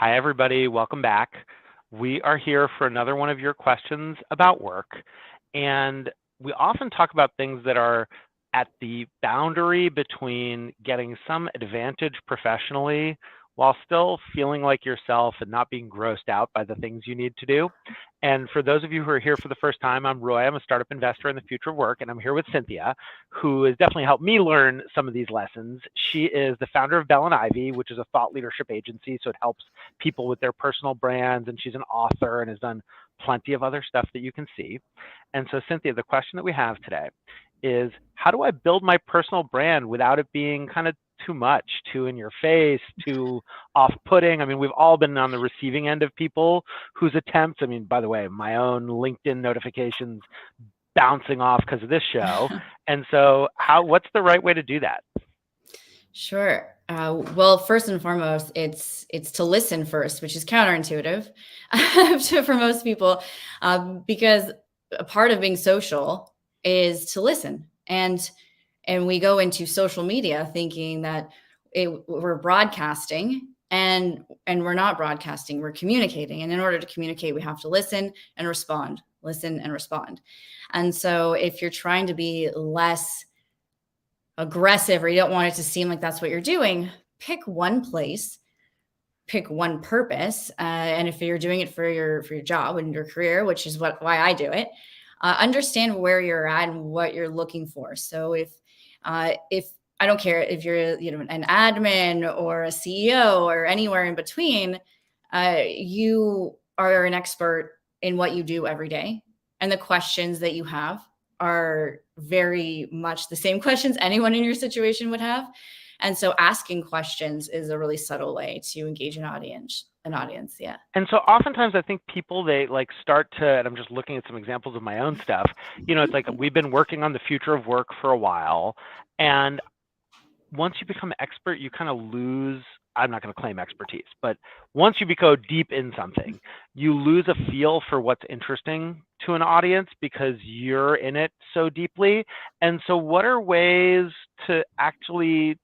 Hi, everybody. Welcome back. We are here for another one of your questions about work. And we often talk about things that are at the boundary between getting some advantage professionally while still feeling like yourself and not being grossed out by the things you need to do. And for those of you who are here for the first time, I'm Roy. I'm a startup investor in the future of work, and I'm here with Cynthia, who has definitely helped me learn some of these lessons. She is the founder of Bell and Ivy, which is a thought leadership agency, so it helps people with their personal brands, and she's an author and has done plenty of other stuff that you can see. And so, Cynthia, the question that we have today is, how do I build my personal brand without it being kind of too much, too in your face, too off-putting? I mean, we've all been on the receiving end of people whose attempts, I mean, by the way, my own LinkedIn notifications bouncing off because of this show. And so what's the right way to do that? Sure. Well, first and foremost, it's to listen first, which is counterintuitive for most people, because a part of being social is to listen. And we go into social media thinking that we're broadcasting, and we're not broadcasting, we're communicating. And in order to communicate, we have to listen and respond. And so if you're trying to be less aggressive, or you don't want it to seem like that's what you're doing, pick one place, pick one purpose. And if you're doing it for your job and your career, which is why I do it, understand where you're at and what you're looking for. So if I don't care if you're an admin or a CEO or anywhere in between, you are an expert in what you do every day, and the questions that you have are very much the same questions anyone in your situation would have. And so asking questions is a really subtle way to engage an audience. Yeah. And so oftentimes I think people, they start to, and I'm just looking at some examples of my own stuff, it's like we've been working on the future of work for a while. And once you become an expert, you kind of lose, I'm not going to claim expertise, but once you go deep in something, you lose a feel for what's interesting to an audience because you're in it so deeply. And so what are ways to actually,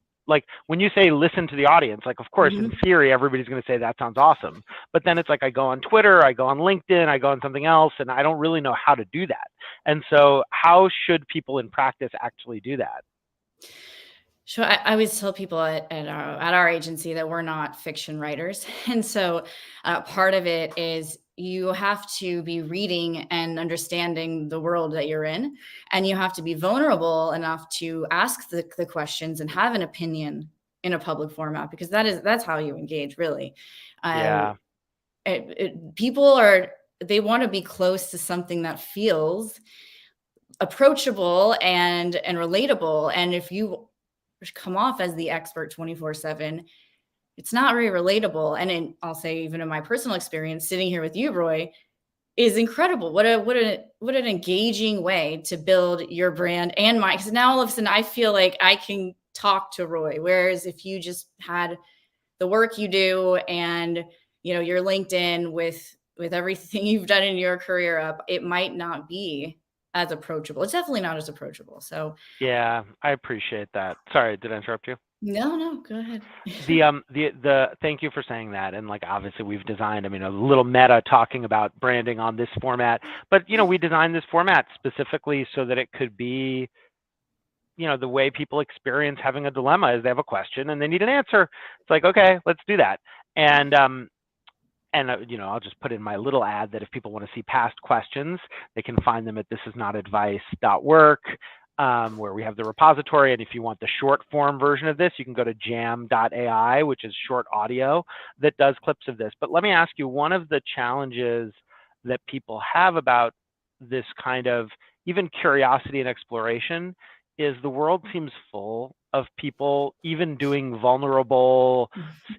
when you say listen to the audience, of course, in theory, everybody's going to say that sounds awesome. But then it's like I go on Twitter, I go on LinkedIn, I go on something else, and I don't really know how to do that. And so how should people in practice actually do that? Sure. I always tell people at our agency that we're not fiction writers. And so part of it is you have to be reading and understanding the world that you're in. And you have to be vulnerable enough to ask the questions and have an opinion in a public format, because that's how you engage, really. Yeah. People they want to be close to something that feels approachable and relatable. And if you come off as the expert 24/7, it's not very relatable. And I'll say, even in my personal experience, sitting here with you, Roy, is incredible. What an engaging way to build your brand and mine. Because now all of a sudden I feel like I can talk to Roy. Whereas if you just had the work you do and your LinkedIn with everything you've done in your career up, it might not be as approachable. It's definitely not as approachable. So yeah, I appreciate that. Sorry, did I interrupt you? No, go ahead. The thank you for saying that. And obviously we've designed, a little meta talking about branding on this format, but we designed this format specifically so that it could be, the way people experience having a dilemma is they have a question and they need an answer. It's like, okay, let's do that. And I'll just put in my little ad that if people want to see past questions, they can find them at thisisnotadvice.work, where we have the repository. And if you want the short form version of this, you can go to jam.ai, which is short audio that does clips of this. But let me ask you, one of the challenges that people have about this kind of even curiosity and exploration is the world seems full of people even doing vulnerable,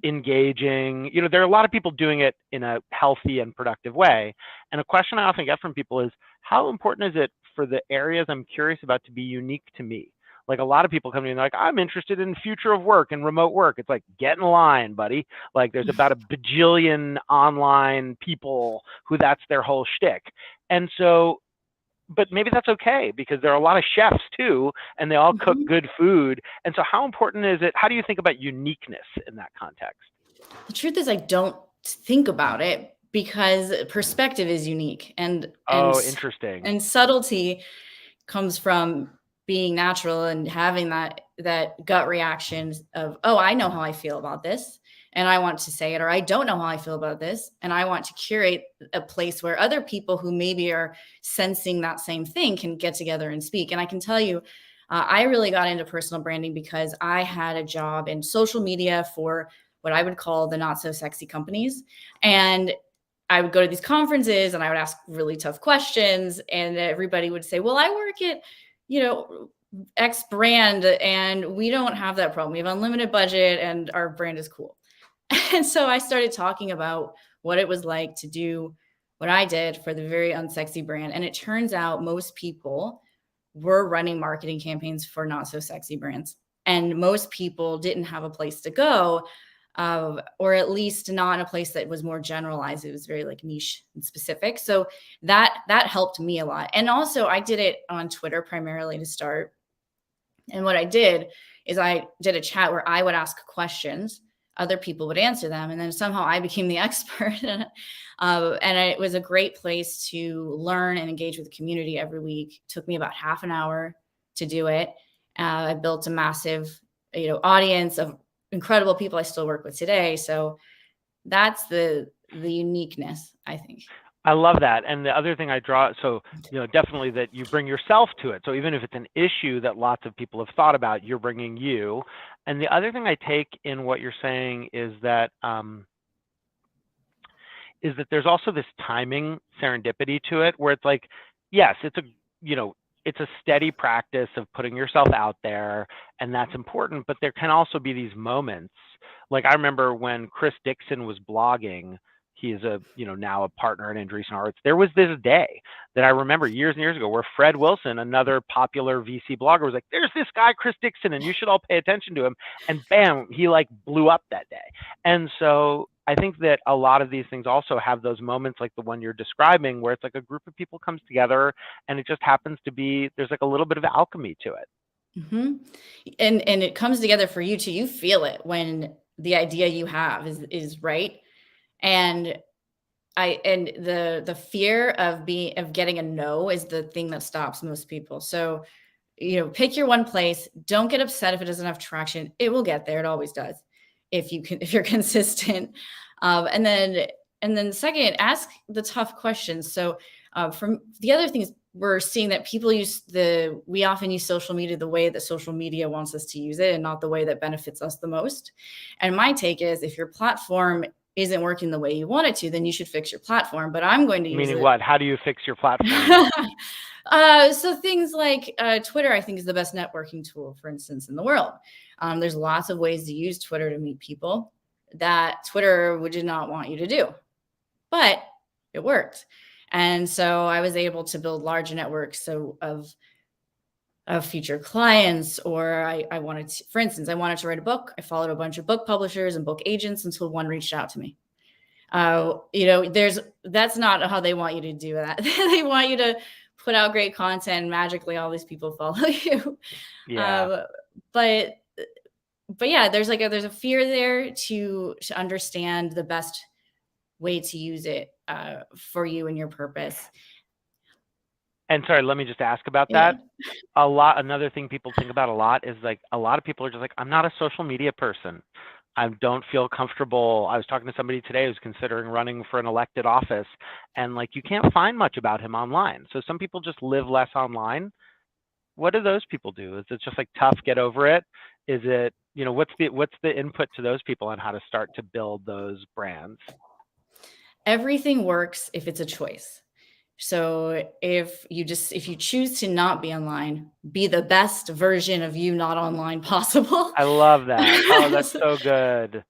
engaging, there are a lot of people doing it in a healthy and productive way. And a question I often get from people is, how important is it for the areas I'm curious about to be unique to me? A lot of people come to me and they're like, I'm interested in future of work and remote work. It's like, get in line, buddy. There's about a bajillion online people who that's their whole shtick. And so, but maybe that's okay, because there are a lot of chefs too, and they all cook good food. And so how important is it? How do you think about uniqueness in that context? The truth is, I don't think about it, because perspective is unique, and Interesting. and subtlety comes from being natural and having that gut reaction of, oh, I know how I feel about this and I want to say it, or I don't know how I feel about this and I want to curate a place where other people who maybe are sensing that same thing can get together and speak. And I can tell you, I really got into personal branding because I had a job in social media for what I would call the not so sexy companies. And I would go to these conferences and I would ask really tough questions, and everybody would say, well, I work at, X brand and we don't have that problem. We have unlimited budget and our brand is cool. And so I started talking about what it was like to do what I did for the very unsexy brand. And it turns out most people were running marketing campaigns for not so sexy brands. And most people didn't have a place to go, or at least not in a place that was more generalized. It was very like niche and specific. So that helped me a lot. And also I did it on Twitter primarily to start. And what I did is I did a chat where I would ask questions, other people would answer them, and then somehow I became the expert. And it was a great place to learn and engage with the community every week. It took me about half an hour to do it. I built a massive, audience of incredible people I still work with today. So that's the uniqueness, I think. I love that. And the other thing I draw, so, definitely that you bring yourself to it. So even if it's an issue that lots of people have thought about, you're bringing you. And the other thing I take in what you're saying is that there's also this timing serendipity to it, where it's like, yes, it's a steady practice of putting yourself out there, and that's important, but there can also be these moments. Like I remember when Chris Dixon was blogging, he is now a partner at Andreessen Horowitz. There was this day that I remember years and years ago where Fred Wilson, another popular VC blogger, was like, there's this guy, Chris Dixon, and you should all pay attention to him. And bam, he like blew up that day. And so I think that a lot of these things also have those moments like the one you're describing, where it's like a group of people comes together and it just happens to be, there's like a little bit of alchemy to it. Mm-hmm. And it comes together for you too. You feel it when the idea you have is right. And the fear of getting a no is the thing that stops most people. So, pick your one place. Don't get upset if it doesn't have traction. It will get there. It always does. If you're consistent. And then second, ask the tough questions. So, from the other things, we're seeing that people we often use social media the way that social media wants us to use it, and not the way that benefits us the most. And my take is, if your platform isn't working the way you want it to, then you should fix your platform. But I'm going to use Meaning what? How do you fix your platform? So things like Twitter, I think, is the best networking tool, for instance, in the world. There's lots of ways to use Twitter to meet people that Twitter did not want you to do, but it worked. And so I was able to build large networks of future clients, or I wanted to, for instance, I wanted to write a book. I followed a bunch of book publishers and book agents until one reached out to me. That's not how they want you to do that. They want you to put out great content and magically all these people follow you. Yeah. But yeah, there's a fear there to understand the best way to use it for you and your purpose. And sorry, let me just ask about that. Another thing people think about a lot is like, a lot of people are just like, I'm not a social media person. I don't feel comfortable. I was talking to somebody today who's considering running for an elected office, and like, you can't find much about him online. So some people just live less online. What do those people do? Is it just like tough, get over it? Is it, what's the input to those people on how to start to build those brands? Everything works if it's a choice. So if you choose to not be online, be the best version of you not online possible. I love that. Oh, that's so good.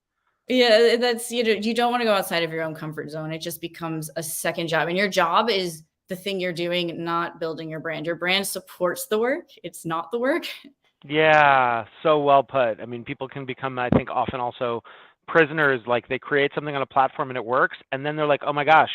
Yeah, that's, you don't want to go outside of your own comfort zone. It just becomes a second job. And your job is the thing you're doing, not building your brand. Your brand supports the work. It's not the work. Yeah, so well put. I mean, people can become, I think, often also prisoners. Like, they create something on a platform and it works, and then they're like, oh my gosh,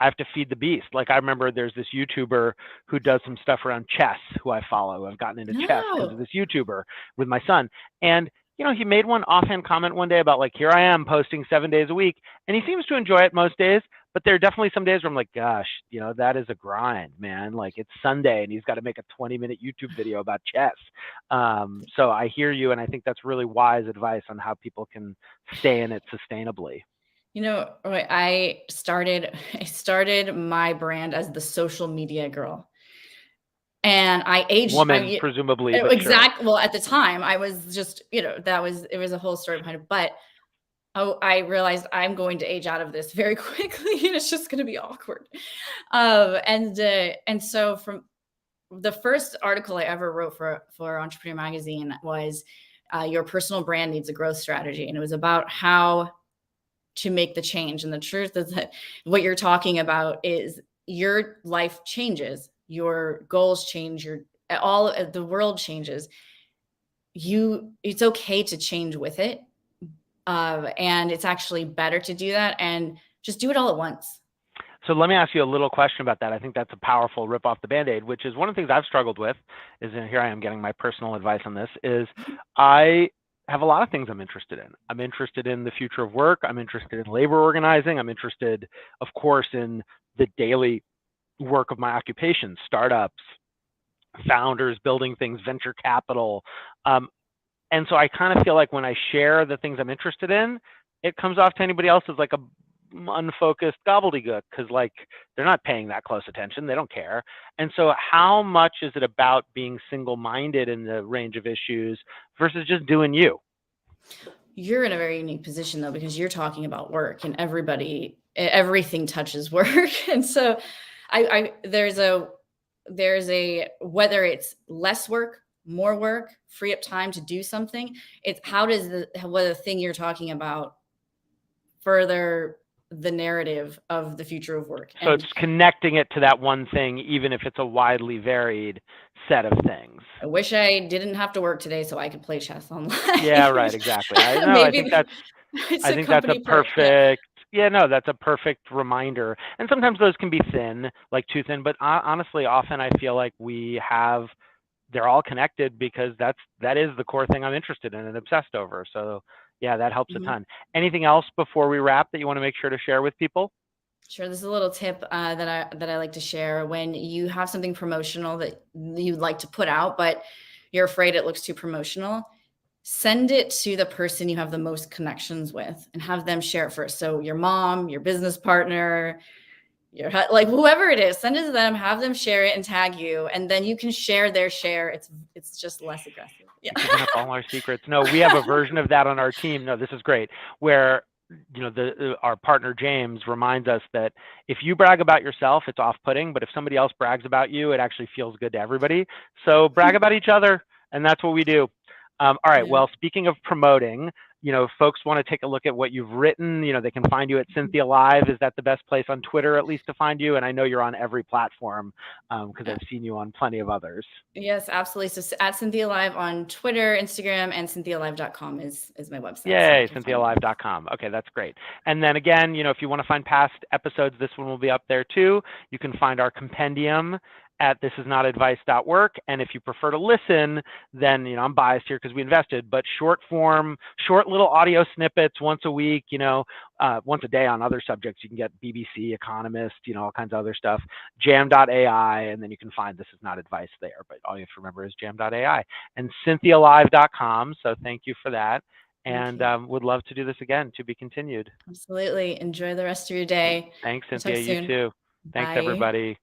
I have to feed the beast. Like, I remember there's this YouTuber who does some stuff around chess, who I follow. I've gotten into chess because of this YouTuber with my son. And you know, he made one offhand comment one day about like, here I am posting 7 days a week, and he seems to enjoy it most days. But there are definitely some days where I'm like, gosh, you know, that is a grind, man. Like it's Sunday and he's got to make a 20-minute YouTube video about chess. So I hear you, and I think that's really wise advice on how people can stay in it sustainably. You know, I started my brand as the social media girl. And I aged. Woman, presumably, but exactly. sure. Well, at the time, I was just, you know, it was a whole story behind it. But I realized I'm going to age out of this very quickly, and it's just going to be awkward. And so from the first article I ever wrote for Entrepreneur Magazine was your personal brand needs a growth strategy, and it was about how to make the change. And the truth is that what you're talking about is your life changes, your goals change, the world changes. It's okay to change with it. And it's actually better to do that and just do it all at once. So let me ask you a little question about that. I think that's a powerful rip off the Band-Aid, which is one of the things I've struggled with, is, and here I am getting my personal advice on this, is I have a lot of things I'm interested in. I'm interested in the future of work. I'm interested in labor organizing. I'm interested, of course, in the daily work of my occupation, startups, founders, building things, venture capital. And so I kind of feel like when I share the things I'm interested in, it comes off to anybody else as like a unfocused gobbledygook, because like they're not paying that close attention. They don't care. And so how much is it about being single-minded in the range of issues versus just doing you? You're in a very unique position though, because you're talking about work, and everything touches work. And so there's a whether it's less work, more work, free up time to do something. It's how does the thing you're talking about further the narrative of the future of work. So it's connecting it to that one thing, even if it's a widely varied set of things. I wish I didn't have to work today so I could play chess online. Yeah, right, exactly. I think that's a perfect, that's a perfect reminder. And sometimes those can be thin, like too thin, but honestly, often I feel like they're all connected, because that is the core thing I'm interested in and obsessed over. So yeah, that helps a ton. Anything else before we wrap that you want to make sure to share with people? Sure. There's a little tip that I like to share. When you have something promotional that you'd like to put out, but you're afraid it looks too promotional, send it to the person you have the most connections with and have them share it first. So your mom, your business partner, like whoever it is, send it to them, have them share it and tag you, and then you can share their share. It's just less aggressive. Yeah. Giving up all our secrets. No, we have a version of that on our team. No, this is great. Where, you know, our partner James reminds us that if you brag about yourself, it's off-putting, but if somebody else brags about you, it actually feels good to everybody. So brag about each other, and that's what we do. All right. Yeah. Well, speaking of promoting, you know, if folks want to take a look at what you've written, you know, they can find you at Cynthia Live. Is that the best place on Twitter, at least, to find you? And I know you're on every platform, because I've seen you on plenty of others. Yes, absolutely. So at Cynthia Live on Twitter, Instagram, and cynthialive.com is my website. Yay, so cynthialive.com. Okay, that's great. And then again, you know, if you want to find past episodes, this one will be up there too. You can find our compendium at thisisnotadvice.work. And if you prefer to listen, then, you know, I'm biased here because we invested, but short little audio snippets once a week, you know, once a day on other subjects. You can get BBC, Economist, you know, all kinds of other stuff, jam.ai, and then you can find This Is Not Advice there, but all you have to remember is jam.ai and cynthialive.com. So thank you for that. And would love to do this again, to be continued. Absolutely. Enjoy the rest of your day. Thanks, Cynthia. You too. Thanks, everybody.